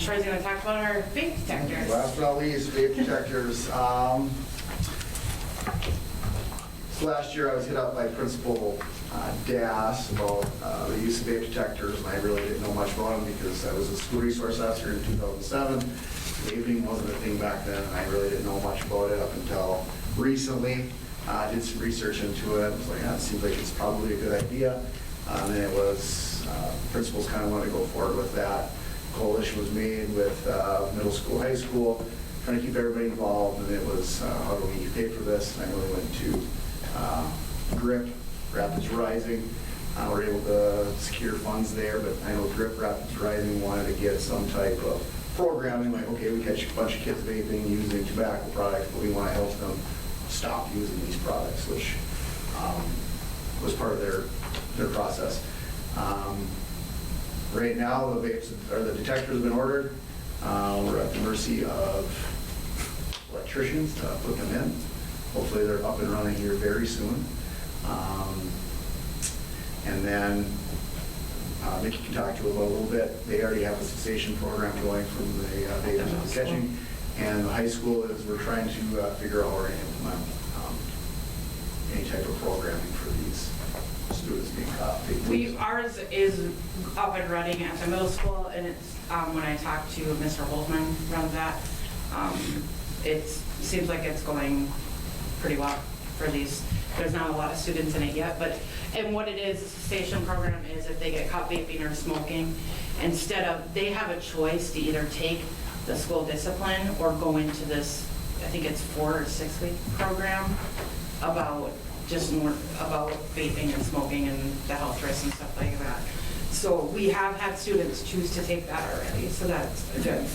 Troy's going to talk about our vape detectors. Last but not least, vape detectors. So last year I was hit up by Principal Das about the use of vape detectors, and I really didn't know much about them because I was a school resource officer in 2007. Vaping wasn't a thing back then, and I really didn't know much about it up until recently. I did some research into it. I was like, it seems like it's probably a good idea. And it was, principals kind of wanted to go forward with that. Coalition was made with middle school, high school, trying to keep everybody involved, and it was, how do we pay for this? And I really went to GRIP, Rapids Rising. We're able to secure funds there, but I know GRIP, Rapids Rising, wanted to get some type of programming, like, okay, we catch a bunch of kids vaping, using tobacco products, but we want to help them stop using these products, which was part of their process. Right now, the vapes or the detectors have been ordered. We're at the mercy of electricians to put them in. Hopefully, they're up and running here very soon. And then Micki can talk to you about a little bit. They already have a cessation program going from the vaping to the catching. And the high school is, we're trying to figure out how we're going to implement any type of programming for these students being caught. Ours is up and running at the middle school, and it's when I talked to Mr. Holzman runs that, it seems like it's going pretty well for these. There's not a lot of students in it yet, and what it is, the cessation program is if they get caught vaping or smoking, instead of, they have a choice to either take the school discipline or go into this, I think it's 4 or 6 week program about just more about vaping and smoking and the health risks and stuff like that. So we have had students choose to take that already, so that's good.